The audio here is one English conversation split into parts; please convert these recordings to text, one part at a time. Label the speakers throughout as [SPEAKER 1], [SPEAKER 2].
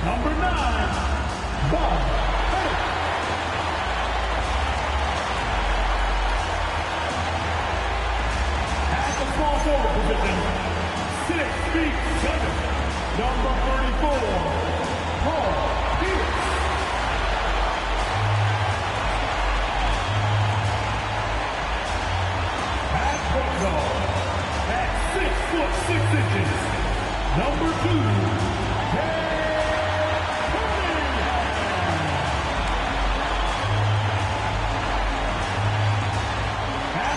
[SPEAKER 1] Number 9, Bron. At the small forward position, 6 feet 7, number 34, Bron. At point guard, at 6 foot 6 inches, number 2,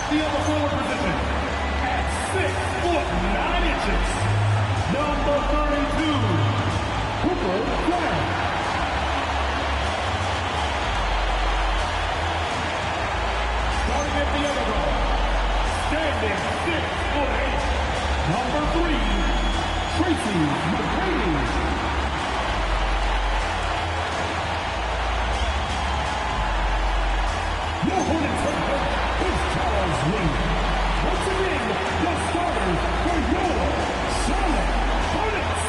[SPEAKER 1] the other forward position at 6 foot 9 inches, number 32, Bron. Starting at the other goal, standing 6 foot 8, number 3, Tracy McGrady. Your Hornets head coach is Charles Lee. Once again, the starters for your Charlotte Hornets.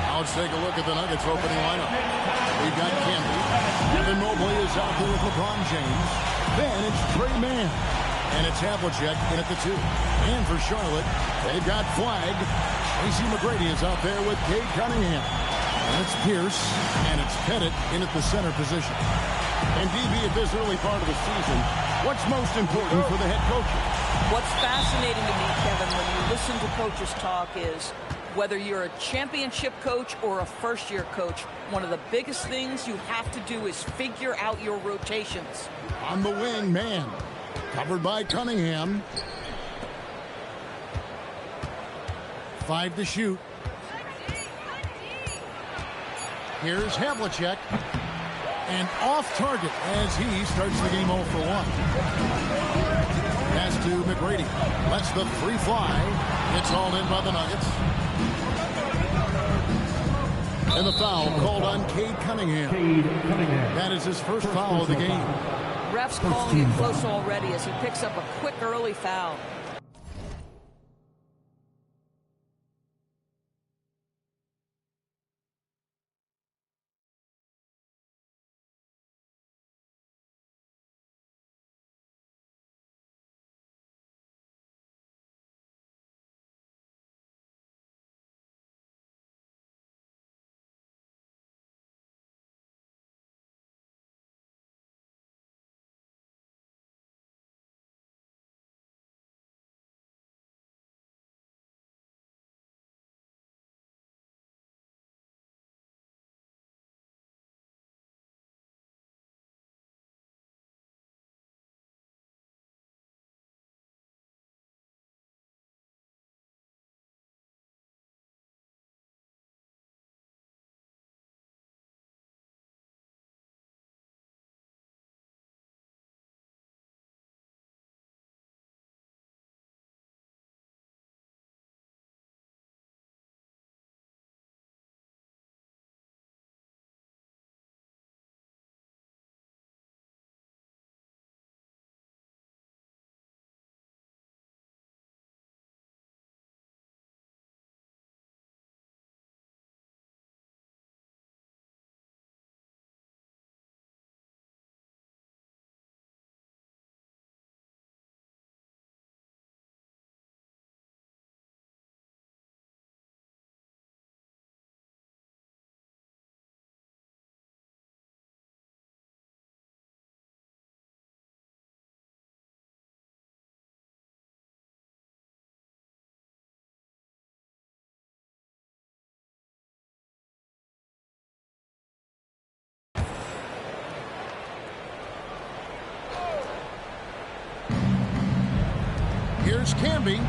[SPEAKER 2] Now let's take a look at the Nuggets opening lineup. We've got Campbell. Evan Mobley is out there with LeBron James. Then it's Trey Mann. And it's Havlicek in at the 2. And for Charlotte, they've got flag. Tracy McGrady is out there with Cade Cunningham. And it's Pierce, and it's Pettit in at the center position. And DB, at this early part of the season, what's most important for the head coach?
[SPEAKER 3] What's fascinating to me, Kevin, when you listen to coaches talk is whether you're a championship coach or a first-year coach, one of the biggest things you have to do is figure out your rotations.
[SPEAKER 2] On the wing, man. Covered by Cunningham. 5 to shoot. Here's Havlicek. And off target as he starts the game 0 for 1. Pass to McGrady. Lets the 3 fly. It's hauled in by the Nuggets. And the foul called on Cade Cunningham. That is his first foul of the game.
[SPEAKER 3] Ref's calling it close already as he picks up a quick early foul.
[SPEAKER 2] Here's Camby.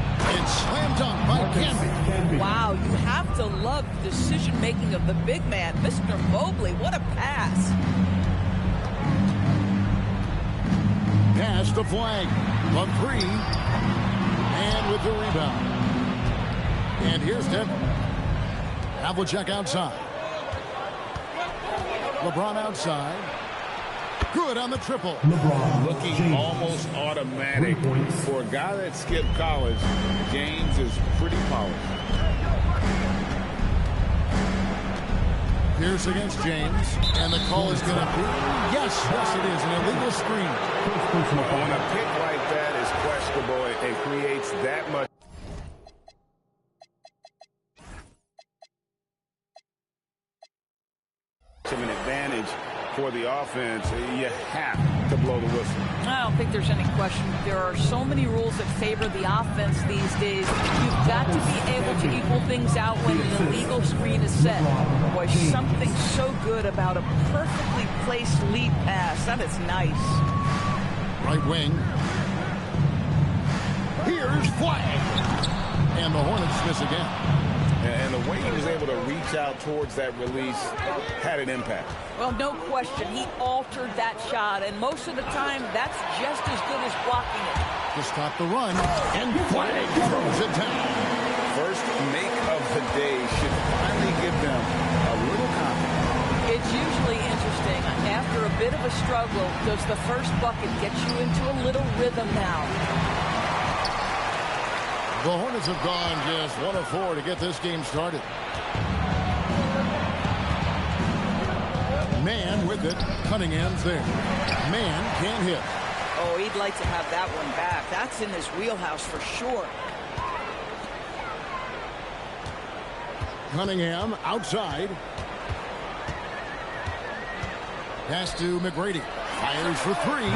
[SPEAKER 2] It's slam dunk by Camby.
[SPEAKER 3] Wow, you have to love the decision-making of the big man, Mr. Mobley. What a pass.
[SPEAKER 2] Pass to Flag. The 3. And with the rebound. And here's Denver. Havlicek outside. LeBron outside. Good on the triple.
[SPEAKER 4] Looking
[SPEAKER 1] James.
[SPEAKER 4] almost automatic. For a guy that skipped college, James is pretty polished.
[SPEAKER 2] Pierce against James. And the call is going to be, yes, it is, an illegal screen.
[SPEAKER 4] When a pick like that is questionable, it creates that much. An advantage for the offense. You have to blow the whistle.
[SPEAKER 3] I don't think there's any question. There are so many rules that favor the offense these days. You've got to be able to equal things out when an illegal screen is set. Boy, something so good about a perfectly placed lead pass. That is nice.
[SPEAKER 2] Right wing. Here's Flag. And the Hornets miss again.
[SPEAKER 4] And the way he was able to reach out towards that release had an impact.
[SPEAKER 3] Well, no question. He altered that shot, and most of the time, that's just as good as blocking it.
[SPEAKER 2] To stop the run, and Flag throws it down.
[SPEAKER 4] First make of the day should finally give them a little confidence.
[SPEAKER 3] It's usually interesting. After a bit of a struggle, does the first bucket get you into a little rhythm now?
[SPEAKER 2] The Hornets have gone just 1 of 4 to get this game started. Man with it. Cunningham's there. Man can't hit.
[SPEAKER 3] Oh, he'd like to have that one back. That's in his wheelhouse for sure.
[SPEAKER 2] Cunningham outside. Pass to McGrady. Fires for three.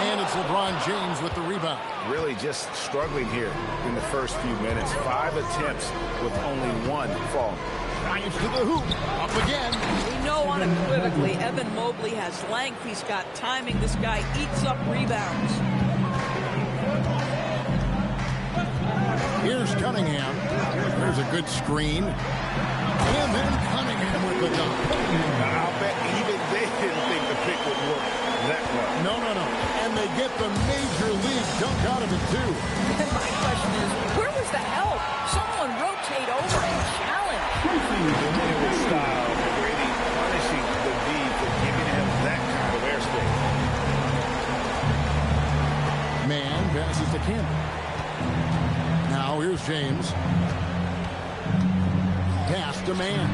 [SPEAKER 2] And it's LeBron James with the rebound.
[SPEAKER 4] Really just struggling here in the first few minutes. 5 attempts with only 1 fall.
[SPEAKER 2] Drives to the hoop. Up again.
[SPEAKER 3] We know unequivocally Evan Mobley has length. He's got timing. This guy eats up rebounds.
[SPEAKER 2] Here's Cunningham. There's a good screen. And then Cunningham with the dunk.
[SPEAKER 4] I'll bet even they didn't think the pick would work that well.
[SPEAKER 2] No. And they get the major league dunk out of it, too.
[SPEAKER 3] And my question is, where was the help? Someone rotate over and challenge.
[SPEAKER 4] With style, McGrady punishing the D for giving him that kind of airspace.
[SPEAKER 2] Man passes to Campbell. Now here's James. Pass to Man.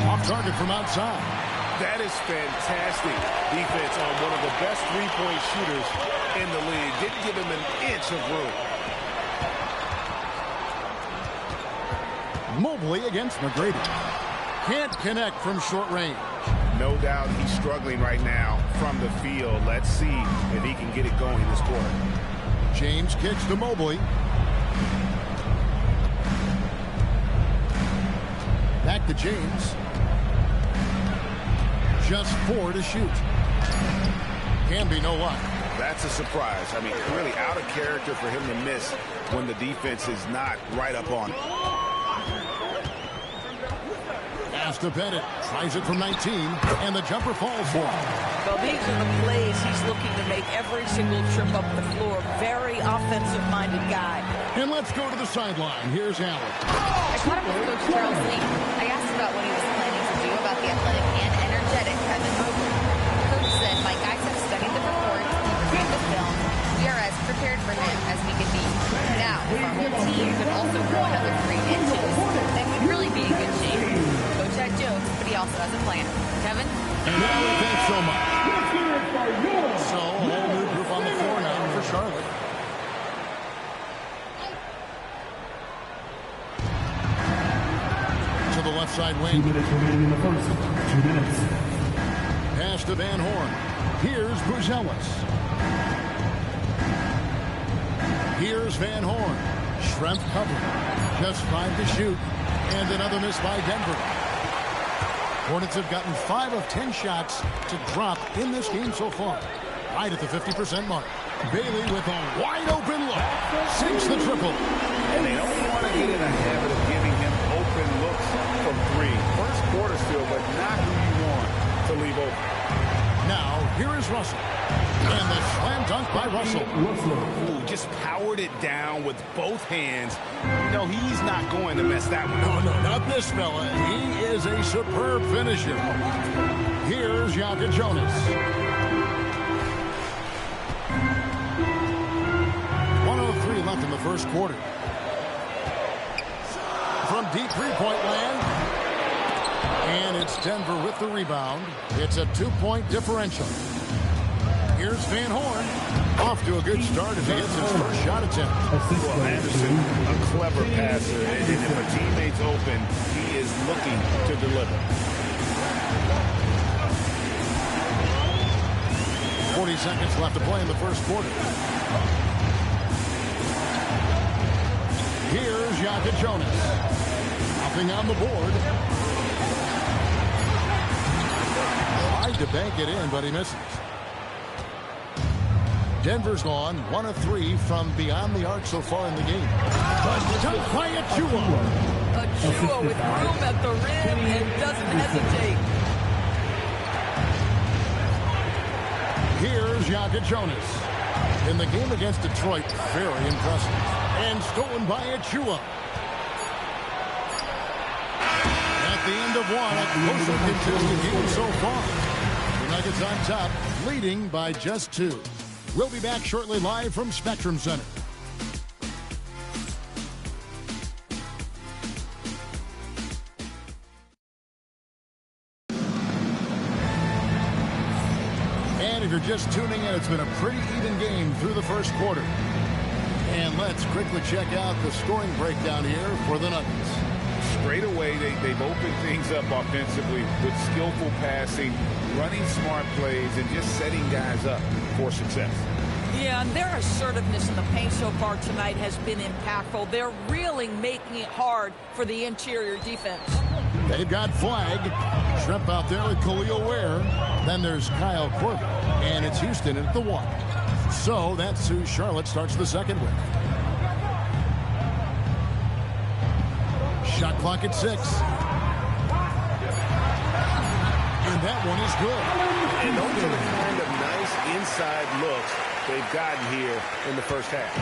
[SPEAKER 2] Off target from outside.
[SPEAKER 4] That is fantastic defense on one of the best three-point shooters in the league. Didn't give him an inch of room.
[SPEAKER 2] Mobley against McGrady. Can't connect from short range.
[SPEAKER 4] No doubt he's struggling right now from the field. Let's see if he can get it going this quarter.
[SPEAKER 2] James kicks to Mobley. Back to James. Just 4 to shoot. Can be no luck.
[SPEAKER 4] That's a surprise. I mean, really out of character for him to miss when the defense is not right up on it.
[SPEAKER 2] Pass to Bennett. Tries it from 19, and the jumper falls for him.
[SPEAKER 3] Well, these are the plays he's looking to make every single trip up the floor. Very offensive-minded guy.
[SPEAKER 2] And let's go to the sideline. Here's Allen.
[SPEAKER 5] I caught up with Coach Charles Lee. I asked about what he was planning to do about the athletic and energetic Evan Mobley. Coach said, my guys have studied the report, reviewed the film. We are as prepared for him as we could be. Now, if our whole team could also grow another 3 inches, then we'd really be in good shape. Coach had jokes, but he also has a plan. Kevin?
[SPEAKER 2] No, thanks so much. So, a whole new group on the floor now for Charlotte. To the left side wing.
[SPEAKER 1] 2 minutes remaining in the first. 2 minutes.
[SPEAKER 2] Pass to Van Horn. Here's Buzelis. Here's Van Horn. Schrempf covered. Just 5 to shoot. And another miss by Denver. Hornets have gotten 5 of 10 shots to drop in this game so far. Right at the 50% mark. Bailey with a wide open look. Sinks the triple.
[SPEAKER 4] And they don't want to get in a habit of giving him open looks from 3. First quarter still, but not who you want to leave open.
[SPEAKER 2] Now, here is Russell. And the slam dunk by Russell.
[SPEAKER 4] Ooh, just powered it down with both hands. No, he's not going to mess that one up.
[SPEAKER 2] No, not this fella. He is a superb finisher. Here's Yaka Jonas. 1:03 left in the first quarter. From deep three-point land. And it's Denver with the rebound. It's a 2-point differential. Here's Van Horn. Off to a good start as he gets his first shot attempt.
[SPEAKER 4] Well, Anderson, a clever passer. And if a teammate's open, he is looking to deliver.
[SPEAKER 2] 40 seconds left to play in the first quarter. Here's Yaka Jonas. Nothing on the board. Tried to bank it in, but he misses. Denver's gone 1 of 3 from beyond the arc so far in the game. Dunk by Achua.
[SPEAKER 3] Achua with room at the rim and doesn't hesitate.
[SPEAKER 2] Here's Yaka Jonas. In the game against Detroit, very impressive. And stolen by Achua. At the end of 1, a closer contested game so far. The Nuggets on top, leading by just 2. We'll be back shortly live from Spectrum Center. And if you're just tuning in, it's been a pretty even game through the first quarter. And let's quickly check out the scoring breakdown here for the Nuggets.
[SPEAKER 4] Straight away, they've opened things up offensively with skillful passing, running smart plays, and just setting guys up for success.
[SPEAKER 3] Yeah, and their assertiveness in the paint so far tonight has been impactful. They're really making it hard for the interior defense.
[SPEAKER 2] They've got Flag. Shrimp out there with Khalil Ware. Then there's Kyle Korver. And it's Houston at the 1. So that's who Charlotte starts the second with. Shot clock at 6. And that one is good.
[SPEAKER 4] And those are the kind of nice inside looks they've gotten here in the first half.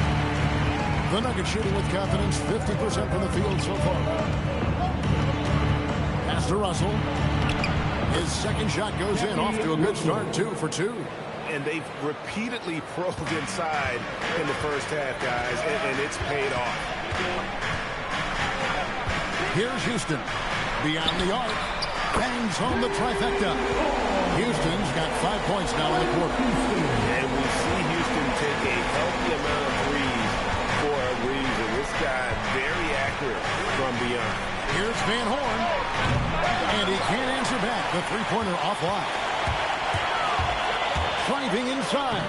[SPEAKER 2] The Nuggets shooting with confidence, 50% from the field so far. Pass to Russell. His second shot goes in, off to a good start, 2 for 2.
[SPEAKER 4] And they've repeatedly probed inside in the first half, guys, and it's paid off.
[SPEAKER 2] Here's Houston. Beyond the arc. Bangs home the trifecta. Houston's got 5 points now in the quarter.
[SPEAKER 4] And we see Houston take a healthy amount of threes for a reason. This guy very accurate from beyond.
[SPEAKER 2] Here's Van Horn. And he can't answer back. The three-pointer offline. Driving inside.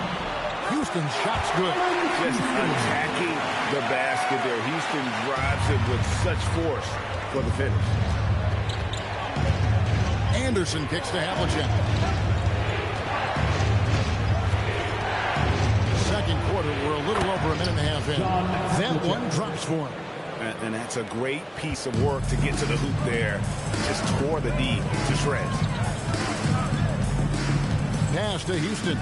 [SPEAKER 2] Houston's shot's good.
[SPEAKER 4] Just attacking the basket there. Houston drives it with such force for the finish.
[SPEAKER 2] Anderson kicks to Havlicek. Second quarter, we're a little over a minute and a half in. That one drops for him.
[SPEAKER 4] And that's a great piece of work to get to the hoop there. Just tore the D to shreds.
[SPEAKER 2] Pass to Houston.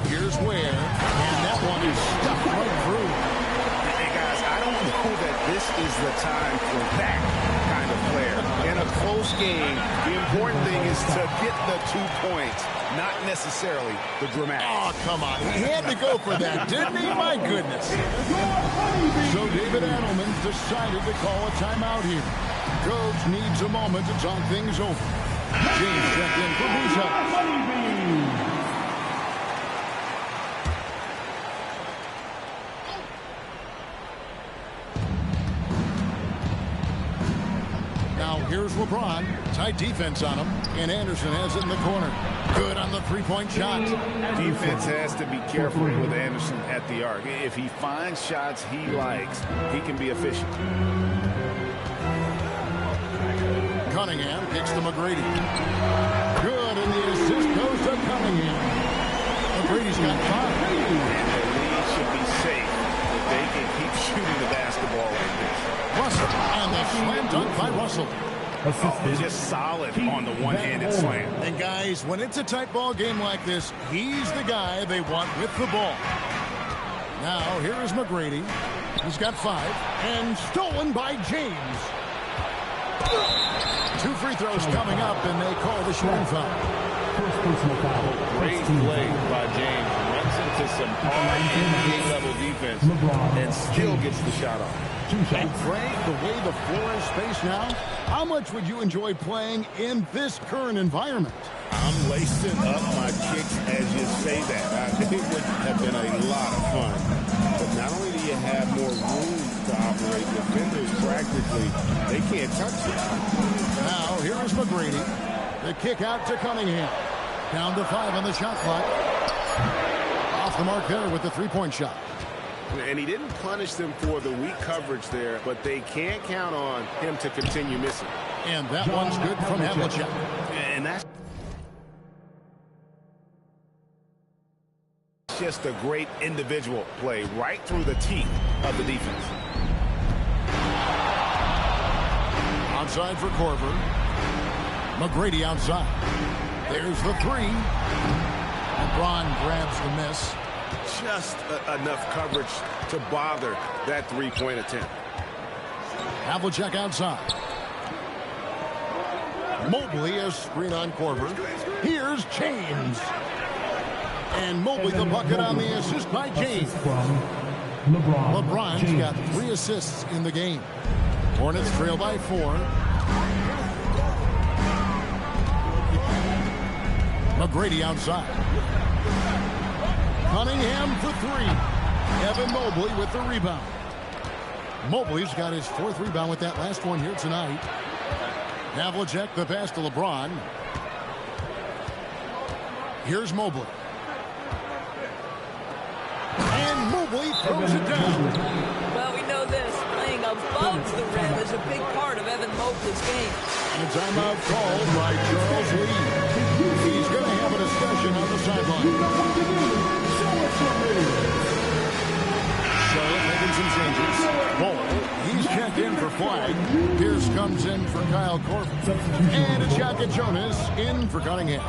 [SPEAKER 2] Here's Ware. And that one is stuck right through.
[SPEAKER 4] Hey, guys, I don't know that this is the time for that kind of player. In a close game, the important thing is to get the 2 points, not necessarily the dramatics.
[SPEAKER 2] Oh, come on. He had to go for that, didn't he? My goodness. So David Adelman's decided to call a timeout here. Coach needs a moment to talk things over. James checked in for Boozer. Here's LeBron. Tight defense on him. And Anderson has it in the corner. Good on the three-point shot.
[SPEAKER 4] Defense has to be careful with Anderson at the arc. If he finds shots he likes, he can be efficient.
[SPEAKER 2] Cunningham kicks to McGrady. Good, and the assist goes to Cunningham. McGrady's got 5.
[SPEAKER 4] And the lead should be safe if they can keep shooting the basketball like this.
[SPEAKER 2] Russell, and the slam dunk by Russell.
[SPEAKER 4] Oh, just solid on the one-handed slam.
[SPEAKER 2] And guys, when it's a tight ball game like this, he's the guy they want with the ball. Now, here is McGrady. He's got 5. And stolen by James. 2 free throws coming up, and they call the shooting foul.
[SPEAKER 4] Great play by James. Runs into some hard NBA-level defense and still gets the shot off.
[SPEAKER 2] And Frank, the way the floor is spaced now, how much would you enjoy playing in this current environment?
[SPEAKER 4] I'm lacing up my kicks as you say that. It would have been a lot of fun. But not only do you have more room to operate, defenders practically, they can't touch it.
[SPEAKER 2] Now, here is McGrady. The kick out to Cunningham. Down to 5 on the shot clock. Off the mark there with the three-point shot.
[SPEAKER 4] And he didn't punish them for the weak coverage there, but they can't count on him to continue missing.
[SPEAKER 2] And that one's good from Havlicek.
[SPEAKER 4] And that's just a great individual play right through the teeth of the defense.
[SPEAKER 2] Outside for Korver. McGrady outside. There's the 3. And Bron grabs the miss.
[SPEAKER 4] Just enough coverage to bother that three-point attempt.
[SPEAKER 2] Havlicek outside. Mobley a screen on Korver. Here's James. And Mobley the bucket on the assist by James. LeBron's got 3 assists in the game. Hornets trail by 4. McGrady outside. Cunningham for three. Evan Mobley with the rebound. Mobley's got his 4th rebound with that last one here tonight. Havlicek the pass to LeBron. Here's Mobley. And Mobley throws it down.
[SPEAKER 3] Well, we know this. Playing above the rim is a big part of Evan Mobley's game.
[SPEAKER 2] And a timeout called by Charles Lee. He's going to have a discussion on the sideline. Charlotte making some changes. Ball, he's checked in for Flag. Pierce comes in for Kyle Korver. And it's Yaka Jonas in for Cunningham.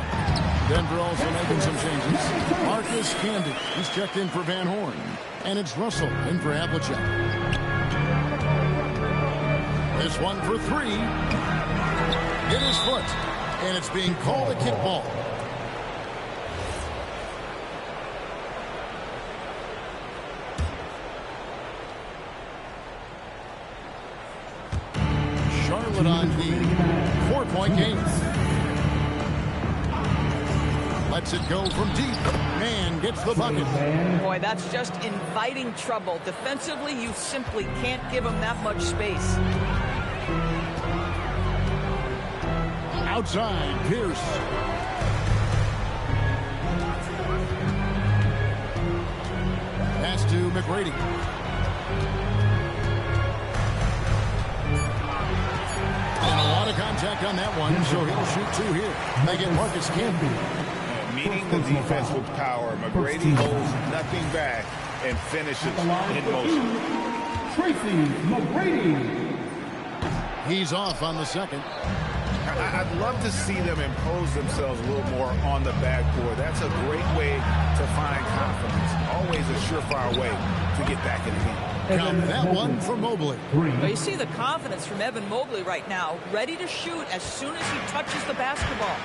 [SPEAKER 2] Denver also making some changes. Marcus Candy, he's checked in for Van Horn. And it's Russell in for Havlicek. This one for three. It is foot. And it's being called a kickball. Charlotte on the 4-point game. Lets it go from deep. Man gets the bucket.
[SPEAKER 3] Boy, that's just inviting trouble. Defensively, you simply can't give him that much space.
[SPEAKER 2] Outside, Pierce. Pass to McGrady. And a lot of contact on that one, so he'll shoot 2 here. They get Marcus Camby.
[SPEAKER 4] Meeting the defense with power. McGrady holds nothing back and finishes in motion.
[SPEAKER 1] Tracy McGrady.
[SPEAKER 2] He's off on the second.
[SPEAKER 4] I'd love to see them impose themselves a little more on the backboard. That's a great way to find confidence. Always a surefire way to get back in the game.
[SPEAKER 2] Count that one for Mobley.
[SPEAKER 3] Well, you see the confidence from Evan Mobley right now, ready to shoot as soon as he touches the basketball.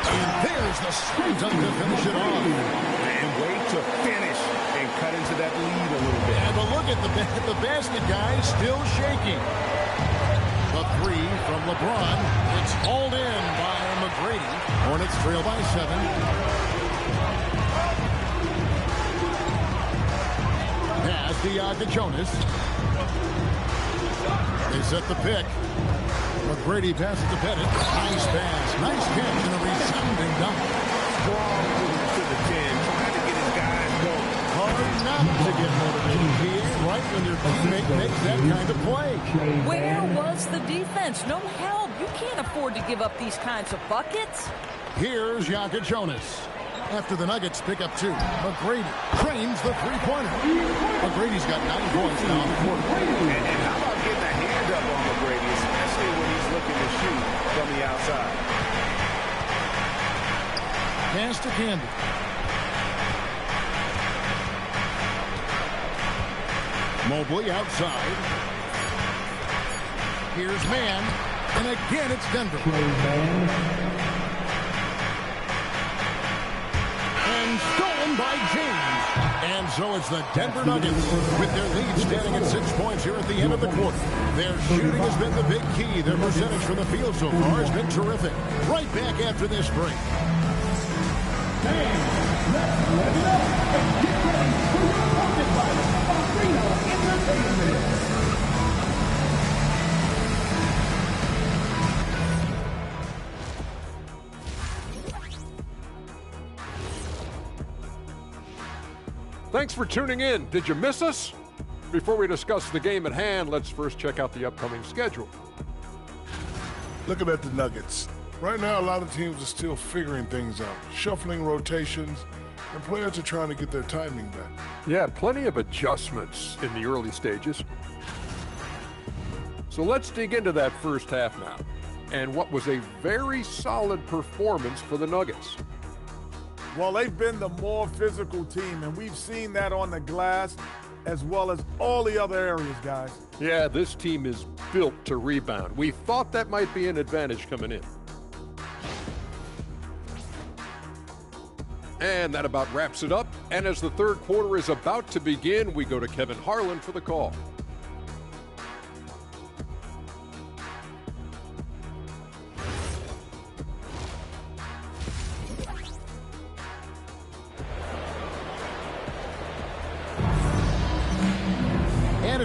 [SPEAKER 2] And there's the screen to finish it off.
[SPEAKER 4] And wait to finish and cut into that lead a little bit.
[SPEAKER 2] And but look at the basket guy still shaking. The three from LeBron. It's hauled in by McGrady. Hornets trail by 7. Pass to Yaka Jonas. They set the pick. McGrady passes to Pettit. Nice pass. Nice catch and a resounding dunk.
[SPEAKER 4] Strong move to the 10. Trying to get his guys going.
[SPEAKER 2] Hard not to get motivated, PA, right when your teammate makes that kind of play.
[SPEAKER 3] Where was the defense? No help. You can't afford to give up these kinds of buckets.
[SPEAKER 2] Here's Yaka Jonas. After the Nuggets pick up 2, McGrady trains the three-pointer. McGrady's got 9 points now in the quarter.
[SPEAKER 4] And how about getting a hand up on McGrady, especially when he's looking to shoot from the outside.
[SPEAKER 2] Pass to Candy. Mobley outside. Here's Man. And again, it's Denver. And stolen by James. And so it's the Denver Nuggets with their lead standing at 6 points here at the end of the quarter. Their shooting has been the big key. Their percentage from the field so far has been terrific. Right back after this break.
[SPEAKER 6] Thanks for tuning in. Did you miss us? Before we discuss the game at hand, let's first check out the upcoming schedule.
[SPEAKER 7] Looking at the Nuggets. Right now, a lot of teams are still figuring things out, shuffling rotations, and players are trying to get their timing back.
[SPEAKER 6] Yeah, plenty of adjustments in the early stages. So let's dig into that first half now, and what was a very solid performance for the Nuggets.
[SPEAKER 8] Well, they've been the more physical team, and we've seen that on the glass as well as all the other areas, guys.
[SPEAKER 6] Yeah, this team is built to rebound. We thought that might be an advantage coming in. And that about wraps it up. And as the third quarter is about to begin, we go to Kevin Harlan for the call.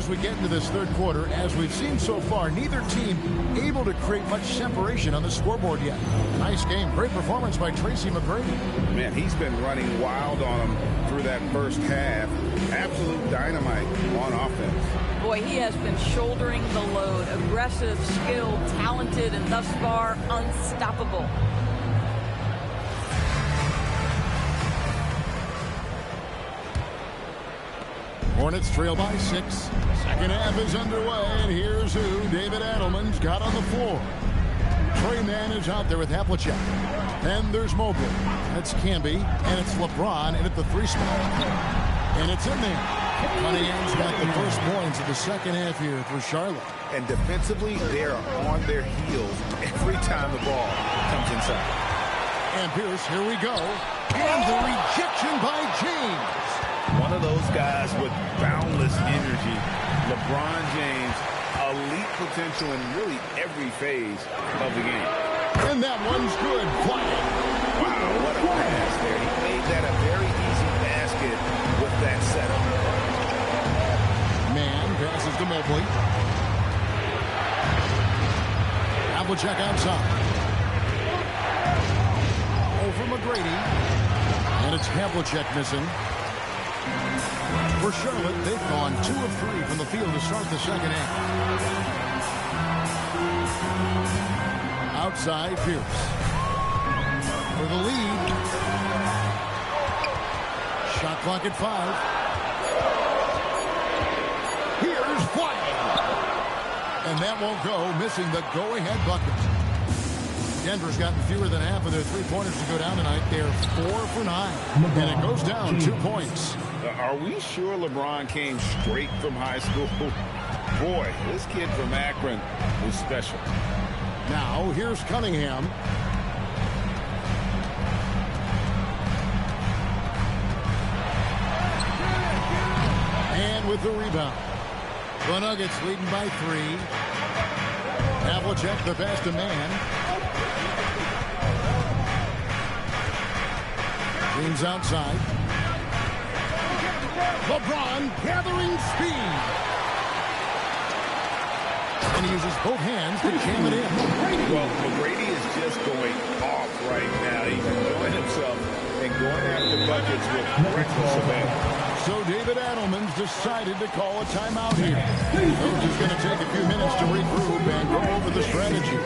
[SPEAKER 2] as we get into this third quarter, as we've seen so far, neither team able to create much separation on the scoreboard yet. Nice game. Great performance by Tracy McGrady.
[SPEAKER 4] Man, he's been running wild on him through that first half. Absolute dynamite on offense.
[SPEAKER 3] Boy, he has been shouldering the load. Aggressive, skilled, talented, and thus far unstoppable.
[SPEAKER 2] Hornets trail by 6. Second half is underway, and here's who David Adelman's got on the floor. Trey Mann is out there with Havlicek. Then there's Mobley. That's Camby, and it's LeBron in at the 3 spot. And it's in there. Cunningham's got the first points of the second half here for Charlotte.
[SPEAKER 4] And defensively, they're on their heels every time the ball comes inside.
[SPEAKER 2] And Pierce, here we go. And the rejection by James.
[SPEAKER 4] One of those guys with boundless energy. LeBron James, elite potential in really every phase of the game.
[SPEAKER 2] And that one's good. Flying.
[SPEAKER 4] Wow, what a pass there. He made that a very easy basket with that setup.
[SPEAKER 2] Man passes to Mobley. Havlicek outside. Over McGrady. And it's Havlicek missing. For Charlotte, they've gone 2 of 3 from the field to start the second half. Outside, Pierce. For the lead. Shot clock at 5. Here's flying. And that won't go, missing the go-ahead bucket. Denver's gotten fewer than half of their 3-pointers to go down tonight. They're 4 for 9. And it goes down 2 points.
[SPEAKER 4] Are we sure LeBron came straight from high school? Boy, this kid from Akron is special.
[SPEAKER 2] Now, here's Cunningham. And with the rebound. The Nuggets leading by 3. Havlicek, the best of man. James outside. LeBron gathering speed. And he uses both hands to jam it in.
[SPEAKER 4] Well, McGrady is just going off right now. He's enjoying himself and going after buckets with reckless abandon.
[SPEAKER 2] So David Adelman's decided to call a timeout here. Coach is going to take a few minutes to regroup and go over the strategy.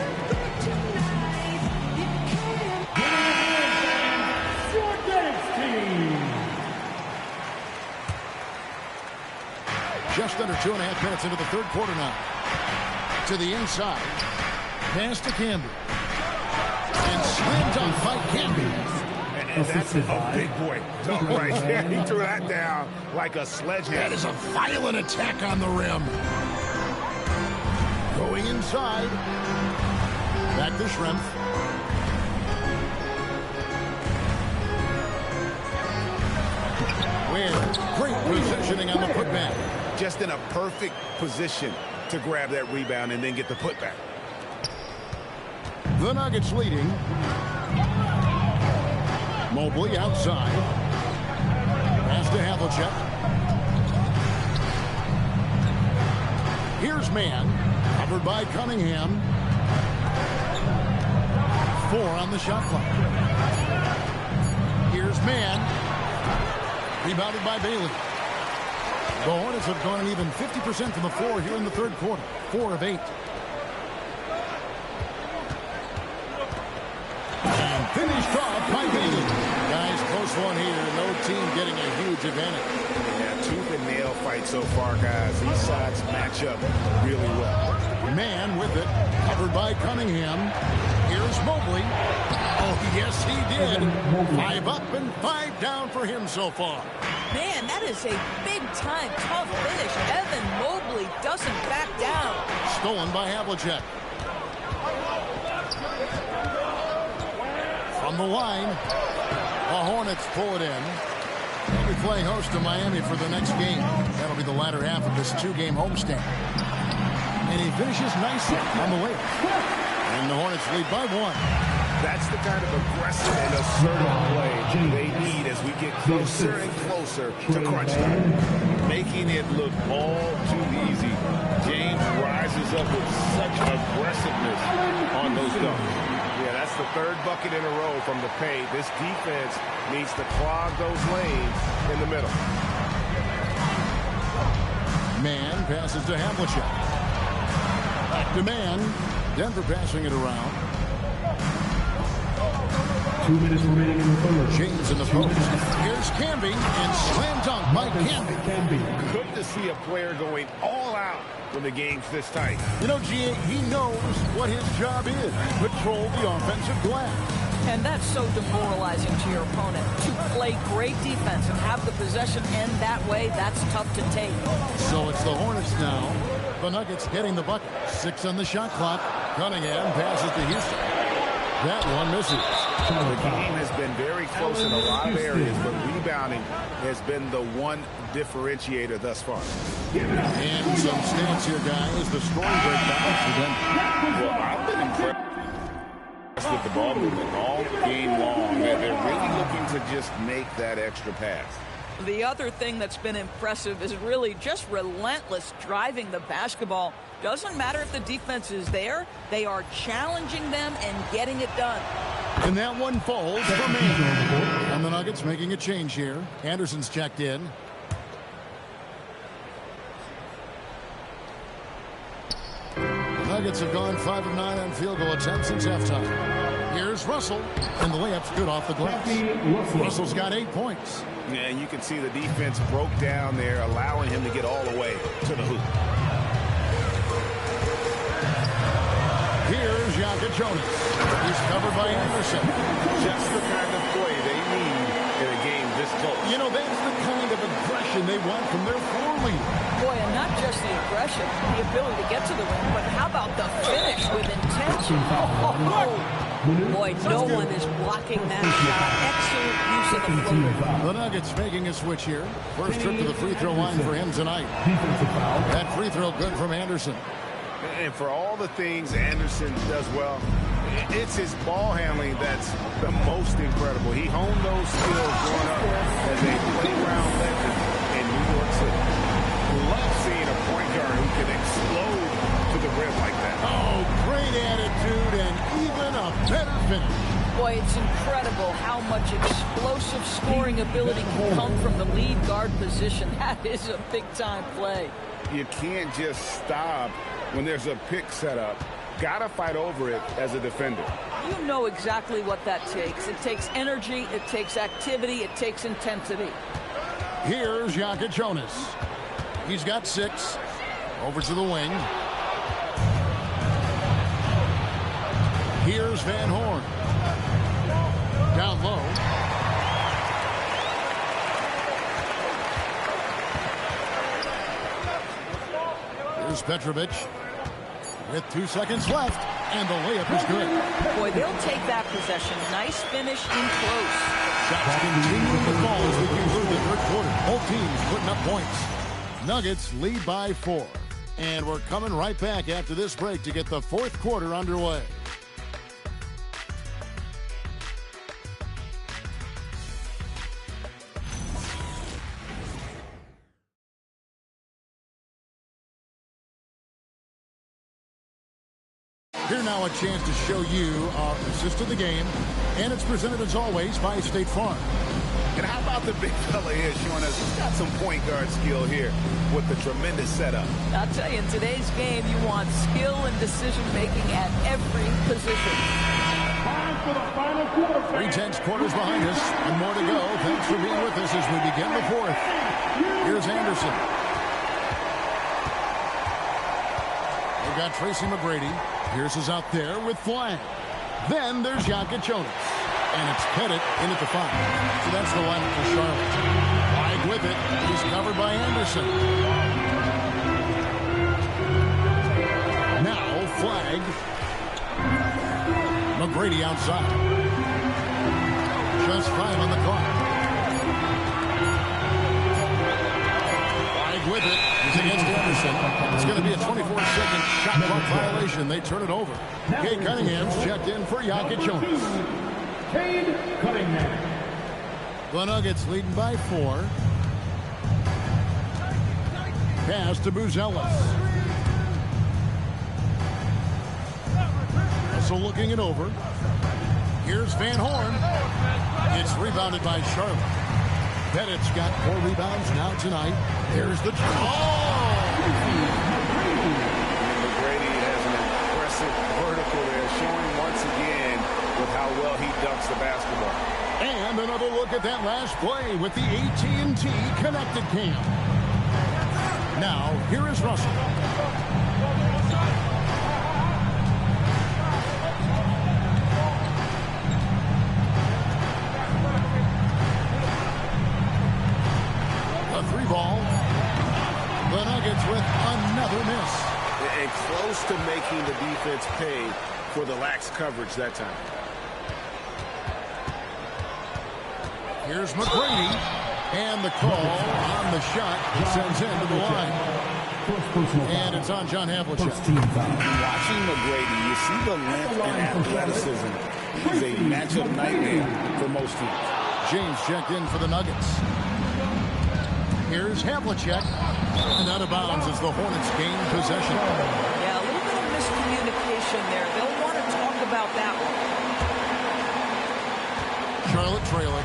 [SPEAKER 2] Just under 2.5 minutes into the third quarter now. To the inside. Pass to Camby. And slammed off by Camby.
[SPEAKER 4] And that's a big boy dunk right there. He threw that down like a sledgehammer.
[SPEAKER 2] That is a violent attack on the rim. Going inside. Back to Schrempf. With great positioning on the putback.
[SPEAKER 4] Just in a perfect position to grab that rebound and then get the putback.
[SPEAKER 2] The Nuggets leading. Mobley outside. Pass to Havlicek. Here's Mann. Covered by Cunningham. 4 on the shot clock. Here's Mann. Rebounded by Bailey. The Hornets have gone even 50% from the floor here in the third quarter. 4 of 8. And finished off by Bailey. Guys, close one here. No team getting a huge advantage.
[SPEAKER 4] Yeah, tooth and nail fight so far, guys. These sides match up really well.
[SPEAKER 2] Mann with it. Covered by Cunningham. Here's Mobley. Oh, yes, he did. 5 up and 5 down for him so far.
[SPEAKER 3] Man, that is a big-time tough finish. Evan Mobley doesn't back down.
[SPEAKER 2] Stolen by Havlicek. From the line, the Hornets pull it in. They'll be playing host to Miami for the next game. That'll be the latter half of this 2-game homestand. And he finishes nicely on the way. And the Hornets lead by 1.
[SPEAKER 4] That's the kind of aggressive and assertive play they need as we get closer and closer to crunch time. Making it look all too easy. James rises up with such aggressiveness on those dunks.
[SPEAKER 9] Yeah, that's the third bucket in a row from the paint. This defense needs to clog those lanes in the middle.
[SPEAKER 2] Man passes to Havlicek. Back to Man. Denver passing it around.
[SPEAKER 1] 2 minutes remaining in the third.
[SPEAKER 2] James in the post. Here's Camby and slam dunk by Camby.
[SPEAKER 9] Good to see a player going all out when the game's this tight.
[SPEAKER 2] You know, G.A., he knows what his job is. Control the offensive glass.
[SPEAKER 3] And that's so demoralizing to your opponent. To play great defense and have the possession end that way, that's tough to take.
[SPEAKER 2] So it's the Hornets now. The Nuggets getting the bucket. 6 on the shot clock. Cunningham passes to Houston. That one misses.
[SPEAKER 9] The game has been very close in a lot of areas, but rebounding has been the one differentiator thus far.
[SPEAKER 2] And some stats here, guys. The scoring breakdown for Denver.
[SPEAKER 4] Well, I've been impressed with the ball movement all game long. They're really looking to just make that extra pass.
[SPEAKER 3] The other thing that's been impressive is really just relentless driving the basketball. Doesn't matter if the defense is there, they are challenging them and getting it done.
[SPEAKER 2] And that one falls for Man. And the Nuggets making a change here. Anderson's checked in. The Nuggets have gone 5 of 9 on field goal attempts since halftime. Here's Russell, and the layup's good off the glass. Russell's got 8 points.
[SPEAKER 9] Yeah, and you can see the defense broke down there, allowing him to get all the way to the hoop.
[SPEAKER 2] Here's Jonas. He's covered by Anderson.
[SPEAKER 9] Just the kind of play they need in a game this close.
[SPEAKER 2] You know, that's the kind of aggression they want from their floor leader.
[SPEAKER 3] Boy, and not just the aggression, the ability to get to the rim, but how about the finish with intention? Boy, no one is blocking that shot. Excellent use of the floater.
[SPEAKER 2] The Nuggets making a switch here. First trip to the free throw line for him tonight. That free throw good from Anderson.
[SPEAKER 9] And for all the things Anderson does well, it's his ball handling that's the most incredible. He honed those skills growing up as a playground legend in New York City. Love seeing a point guard who can explode to the rim like that.
[SPEAKER 2] Oh, great attitude and even a better finish.
[SPEAKER 3] Boy, it's incredible how much explosive scoring ability can come from the lead guard position. That is a big-time play.
[SPEAKER 9] You can't just stop when there's a pick set up. Gotta fight over it as a defender.
[SPEAKER 3] You know exactly what that takes. It takes energy, it takes activity, it takes intensity.
[SPEAKER 2] Here's Jonas. He's got 6. Over to the wing. Here's Van Horn. Down low. Here's Petrovic. With 2 seconds left, and the layup is good.
[SPEAKER 3] Boy, they'll take that possession. Nice finish in close.
[SPEAKER 2] Shots continuing to fall as we conclude the third quarter. Both teams putting up points. Nuggets lead by 4. And we're coming right back after this break to get the fourth quarter underway. Here now a chance to show you our assist of the game, and it's presented as always by State Farm.
[SPEAKER 9] And how about the big fella here showing us he's got some point guard skill here with the tremendous setup.
[SPEAKER 3] I'll tell you, in today's game, you want skill and decision-making at every position.
[SPEAKER 1] Time for the final quarter.
[SPEAKER 2] 3/10 quarters behind us, and more to go. Thanks for being with us as we begin the fourth. Here's Anderson. They've got Tracy McGrady. Pierce is out there with flag. Then there's Jonas. And it's Pettit in at the 5. So that's the line for Charlotte. Wide with it. He's covered by Anderson. Now flag. McGrady outside. Just 5 on the clock. Wide with it. He's against Anderson. It's going to be a 24-second shot clock violation. They turn it over. Cade Cunningham's checked in for Jokic Jonas.
[SPEAKER 1] Cade Cunningham.
[SPEAKER 2] The Nuggets leading by 4. Pass to Buzelis. Russell looking it over. Here's Van Horn. It's rebounded by Charlotte. Pettit's got 4 rebounds now tonight. Here's the
[SPEAKER 9] McGrady has an impressive vertical there, showing once again with how well he dunks the basketball.
[SPEAKER 2] And another look at that last play with the AT&T connected cam. Now, here is Russell. A 3-ball. The Nuggets with another miss.
[SPEAKER 9] And close to making the defense pay for the lax coverage that time.
[SPEAKER 2] Here's McGrady. And the call on the shot sends him to the line. And it's on John Havlicek.
[SPEAKER 9] Watching McGrady, you see the length and athleticism. He's a matchup nightmare for most teams.
[SPEAKER 2] James checked in for the Nuggets. Here's Havlicek. And out of bounds as the Hornets gain possession.
[SPEAKER 3] Yeah, a little bit of miscommunication there. They'll want to talk about that one.
[SPEAKER 2] Charlotte trailing.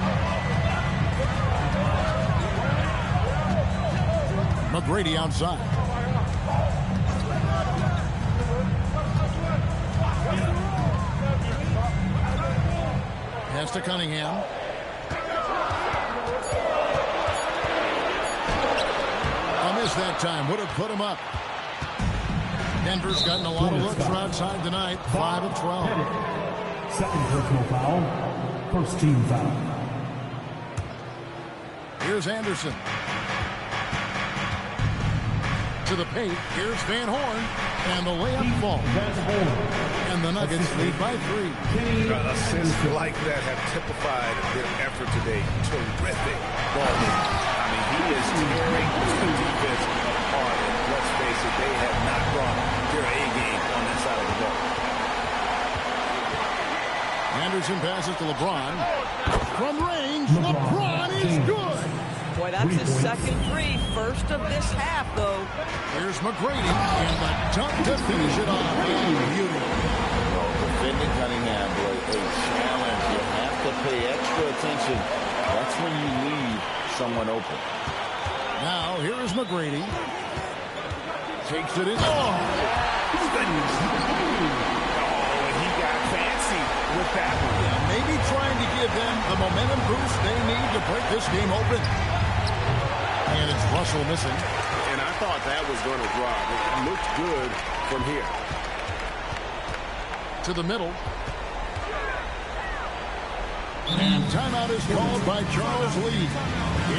[SPEAKER 2] McGrady outside. Pass to Cunningham. A miss that time. Would have put him up. Denver's gotten a lot of looks from outside tonight. 5 of 12.
[SPEAKER 1] Second personal foul. First team foul.
[SPEAKER 2] Here's Anderson. To the paint. Here's Van Horn. And the layup falls. And the Nuggets lead by 3.
[SPEAKER 9] Assists like that have typified their effort today. Terrific ball movement. I mean, he is tearing the defense apart. And let's face it, they have not brought their A game on that side of the ball.
[SPEAKER 2] Anderson passes to LeBron. From range, LeBron is good.
[SPEAKER 3] Boy, that's his second 3. First of this half, though.
[SPEAKER 2] Here's McGrady, and the dunk to finish it off. Beauty.
[SPEAKER 10] Defending Cunningham, boy, a challenge. You have to pay extra attention. That's when you leave someone open.
[SPEAKER 2] Now, here is McGrady. Takes it in. Oh!
[SPEAKER 9] He got fancy with that one.
[SPEAKER 2] Yeah, maybe trying to give them the momentum boost they need to break this game open. And it's Russell missing.
[SPEAKER 9] And I thought that was going to drop. It looked good from here.
[SPEAKER 2] To the middle. And timeout is called by Charles Lee.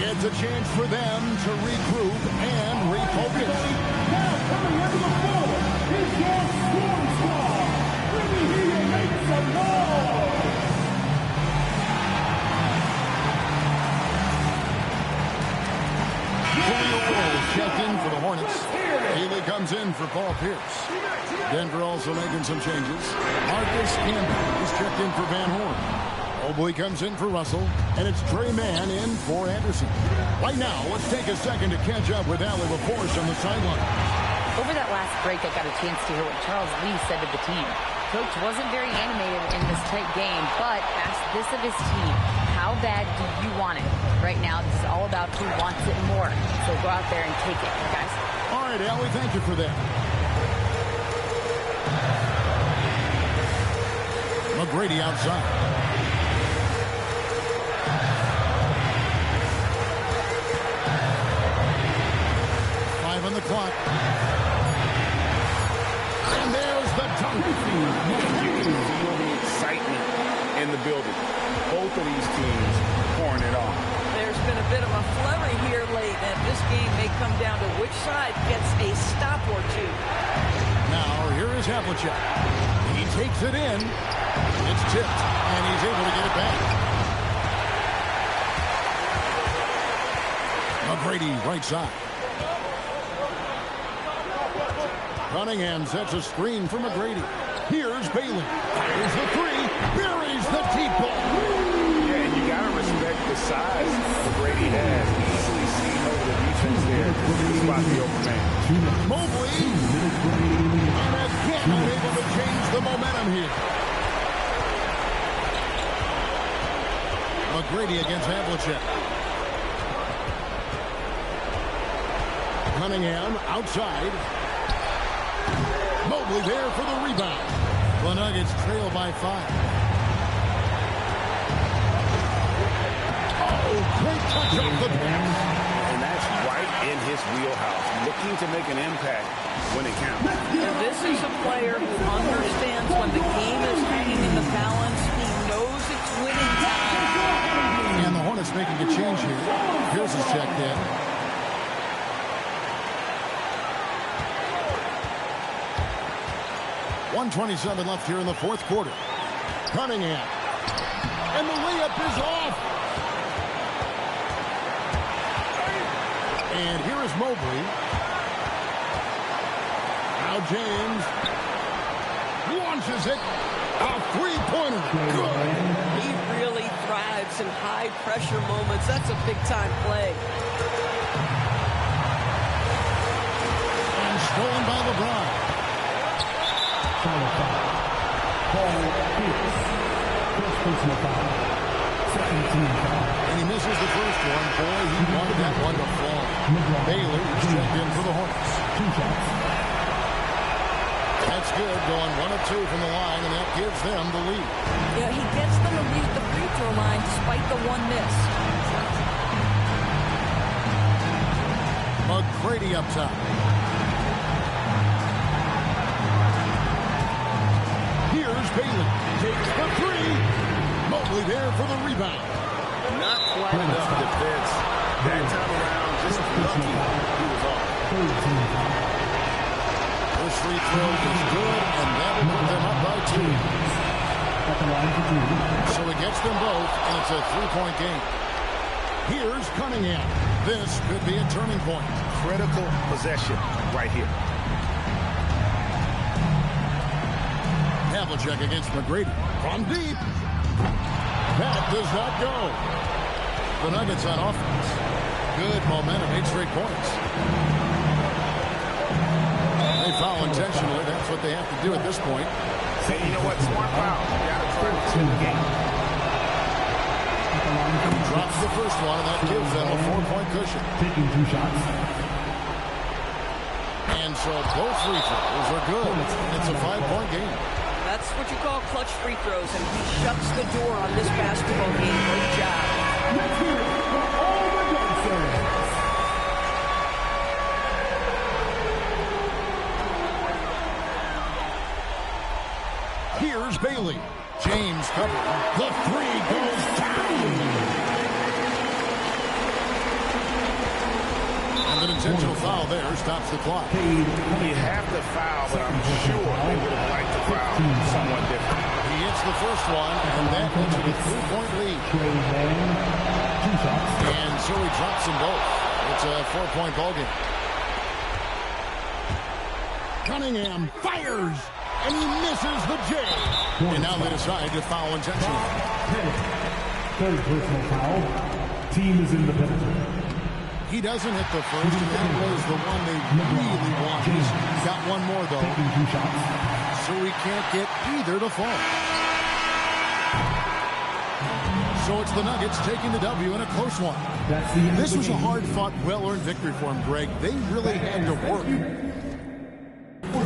[SPEAKER 2] It's a chance for them to regroup and refocus.
[SPEAKER 1] Now coming into the floor is your scoring squad. Let me hear you make some noise.
[SPEAKER 2] Checked in for the Hornets. Healy comes in for Paul Pierce. Denver also making some changes. Marcus Campbell is checked in for Van Horn. Mobley comes in for Russell, and it's Trey Mann in for Anderson. Right now, let's take a second to catch up with Allie LaForce on the sideline.
[SPEAKER 11] Over that last break, I got a chance to hear what Charles Lee said to the team. Coach wasn't very animated in this tight game, but asked this of his team. How bad do you want it? Right now, this is all about who wants it more. So go out there and take it, guys.
[SPEAKER 2] All right, Allie, thank you for that. McGrady outside. On the clock. And there's the dunk.
[SPEAKER 9] You can feel the excitement in the building. Both of these teams pouring it on.
[SPEAKER 3] There's been a bit of a flurry here late, and this game may come down to which side gets a stop or two.
[SPEAKER 2] Now, here is Havlicek. He takes it in. It's tipped, and he's able to get it back. McGrady, right side. Cunningham sets a screen for McGrady. Here's Bailey. Fires the three. Buries the deep ball.
[SPEAKER 9] Yeah, and you got to respect the size McGrady has. Easily seen over the defense there to spot the open man.
[SPEAKER 2] Mobley. And again unable to change the momentum here. McGrady against Havlicek. Cunningham outside. Mobley there for the rebound. The Nuggets trail by 5. Oh, great touch off the pass.
[SPEAKER 9] And that's right in his wheelhouse. Looking to make an impact when it counts.
[SPEAKER 3] And this is a player who understands when the game is hanging in the balance. He knows it's winning time.
[SPEAKER 2] And the Hornets making a change here. Here's his checked in. .127 left here in the fourth quarter. Cunningham. And the layup is off. And here is Mobley. Now James launches it. A three-pointer. Good.
[SPEAKER 3] He really thrives in high-pressure moments. That's a big-time play.
[SPEAKER 2] And stolen by LeBron. And he misses the first one. Boy, he wanted that one to fall. Baylor is checked in for the Hornets. 2 shots. That's good, going 1 of 2 from the line, and that gives them the lead.
[SPEAKER 3] Yeah, he gets them to lead the free throw line despite the one miss.
[SPEAKER 2] McGrady up top. Here's Bailey. Takes the three. Mobley there for the rebound.
[SPEAKER 9] Not quite enough defense. That time around, just lucky he was off.
[SPEAKER 2] This free throw is good, and that will put them up by 2. So it gets them both, and it's a 3-point game. Here's Cunningham. This could be a turning point.
[SPEAKER 9] Critical possession right here.
[SPEAKER 2] Havlicek against McGrady. From deep. That does not go. The Nuggets on offense. Good momentum, 8 straight points. They foul intentionally. That's what they have to do at this point.
[SPEAKER 9] Hey, you know what? Smart foul. You got to try to extend the game.
[SPEAKER 2] He drops the first one, and that gives them a 4-point cushion.
[SPEAKER 1] Taking 2 shots.
[SPEAKER 2] And so both free throws are good. It's a 5-point game.
[SPEAKER 3] That's what you call clutch free throws, and he shuts the door on this basketball game. Great job.
[SPEAKER 1] Let's hear it for all the dancers.
[SPEAKER 2] Here's Bailey. James covered. The three goes down. And an intentional foul there stops the clock.
[SPEAKER 9] You have to foul, but I'm sure they would have liked to foul someone different.
[SPEAKER 2] He hits the first one, and that gives it a 3-point lead. And so he drops them both. It's a 4-point ballgame. Cunningham fires, and he misses the J. And now they decide to foul intentionally.
[SPEAKER 1] Third personal foul. Team is in the penalty.
[SPEAKER 2] He doesn't hit the first, and that was the one they really want. He's got one more, though.
[SPEAKER 1] Taking 2 shots.
[SPEAKER 2] So he can't get either to fall. So it's the Nuggets taking the W in a close one. This was a hard-fought, well-earned victory for him, Greg. They really had to work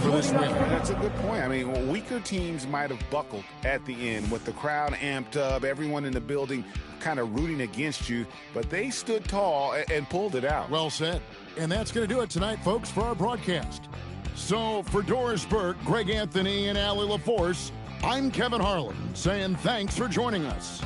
[SPEAKER 2] for this win.
[SPEAKER 9] That's a good point. I mean, weaker teams might have buckled at the end with the crowd amped up, everyone in the building kind of rooting against you, but they stood tall and pulled it out.
[SPEAKER 2] Well said. And that's going to do it tonight, folks, for our broadcast. So for Doris Burke, Greg Anthony, and Allie LaForce, I'm Kevin Harlan saying thanks for joining us.